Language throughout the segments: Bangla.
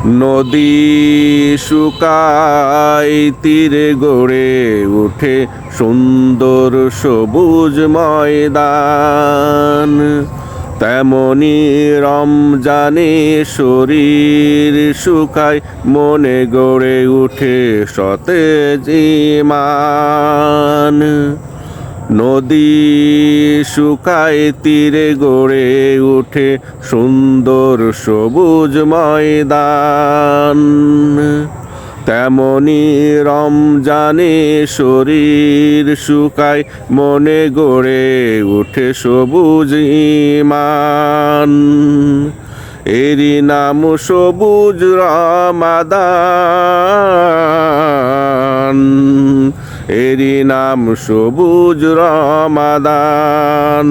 নদী শুকায় তীরে গড়ে উঠে সুন্দর সবুজ ময়দান, তেমনি রমজানে শরীর শুকায় মনে গড়ে উঠে সতেজ ঈমান। নদী শুকায় তীরে গড়ে উঠে সুন্দর সবুজ ময়দান, তেমনি রমজানে শরীর শুকায় মনে গড়ে উঠে সবুজ ঈমান। এরই নাম সবুজ রমাদান, এরই নাম সবুজ রমাদান,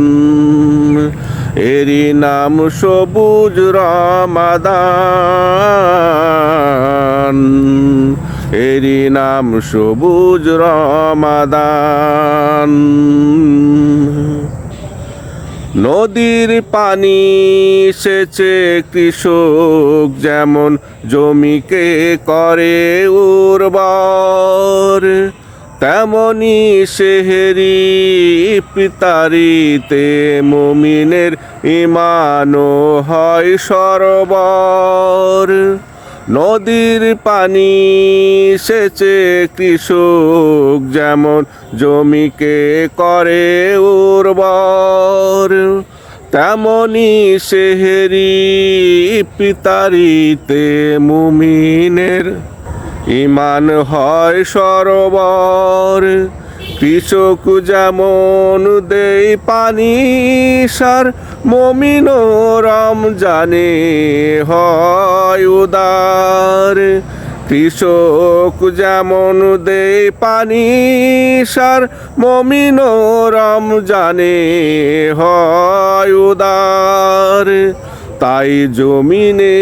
এরই নাম সবুজ রমাদান, এরই নাম সবুজ রমাদান। নদীর পানি সেচে কৃষক যেমন জমিকে করে উর্বর, তেমনি সেহেরি ইফতারিতে মুমিনের ঈমানও হয় সরবর। নদীর পানি সেচে কৃষক যেমন জমিকে করে উর্বর, তেমনি সেহেরি ইফতারিতে মুমিনের ঈমান হয় সরবর। কৃষক যেমন দেয় পানি সার, মুমিনও রমজানে হয় উদার। কৃষক যেমন দেয় পানি সার, মুমিনও রমজানে হয় উদার। তাই জমিনে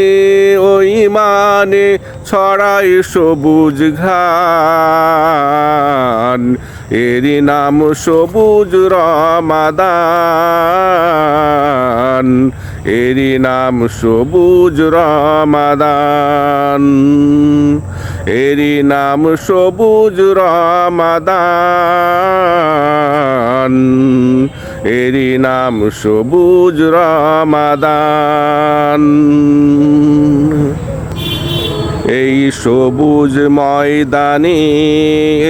ও ঈমানে ছড়াই সবুজ ঘ্রাণ, এরই নাম সবুজ রমাদান, এরই নাম সবুজ রমাদান, এরই নাম সবুজ রমাদান, এরই নাম সবুজ রমাদান। এই সবুজ ময়দানে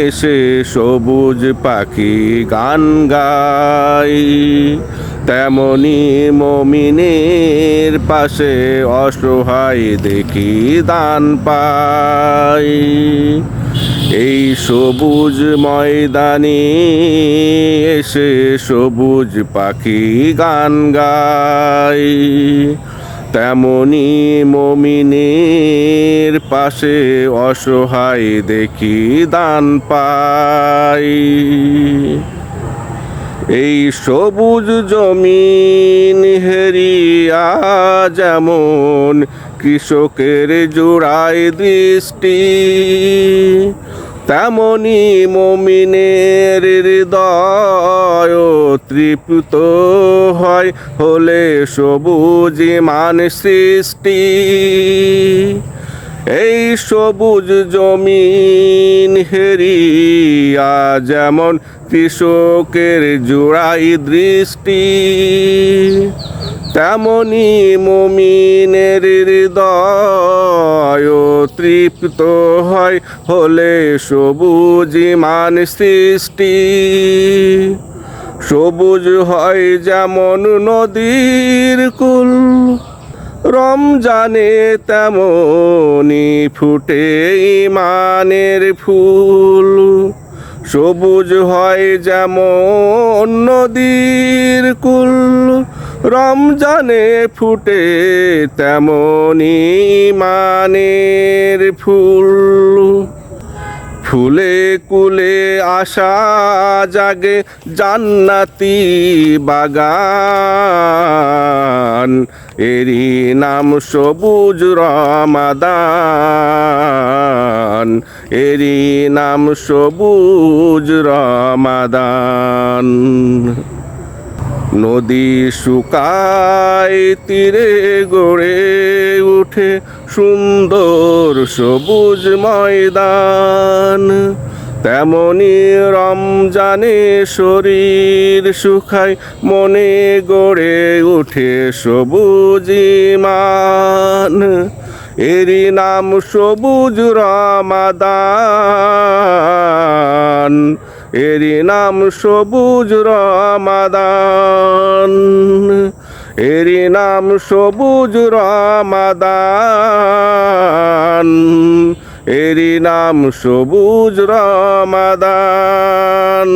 এসে সবুজ পাখি গান গায়, তেমনি মুমিনের পাশে অসহায় দেখি দান পায়। এই সবুজ ময়দানে এসে সবুজ পাখি গান গায়, তেমনি মুমিনের পাশে অসহায় দেখি দান পাই। এই সবুজ জমিন হেরিয়া যেমন কৃষকের জোড়ায় দৃষ্টি, তেমনি মুমিনের হৃদয় তৃপ্ত হয় হলে সবুজ ঈমান সৃষ্টি। এই সবুজ জমিন হেরিয়া যেমন কৃষকের জোড়াই দৃষ্টি, তেমনি মুমিনের হৃদয় তৃপ্ত হয় হলে সবুজ ঈমান সৃষ্টি। সবুজ হয় যেমন নদীর কুল, রমজানে তেমনি ফুটে ঈমানের ফুল। সবুজ হয় যেমন নদীর কুল, রমজানে ফুটে তেমনি ঈমানের ফুল। ফুলে কুলে আশা জাগে জান্নাতি বাগান, এরই নাম সবুজ রমাদান, এরই নাম সবুজ রমাদান। নদী শুকায় তীরে গড়ে উঠে সুন্দর সবুজ ময়দান, তেমনি রমজানে শরীর শুকায় মনে গড়ে উঠে সবুজ ঈমান। এরই নাম সবুজ রমাদান, এরই নাম সবুজ রমাদান, এরই নাম সবুজ রমাদান, এরই নাম সবুজ রমাদান।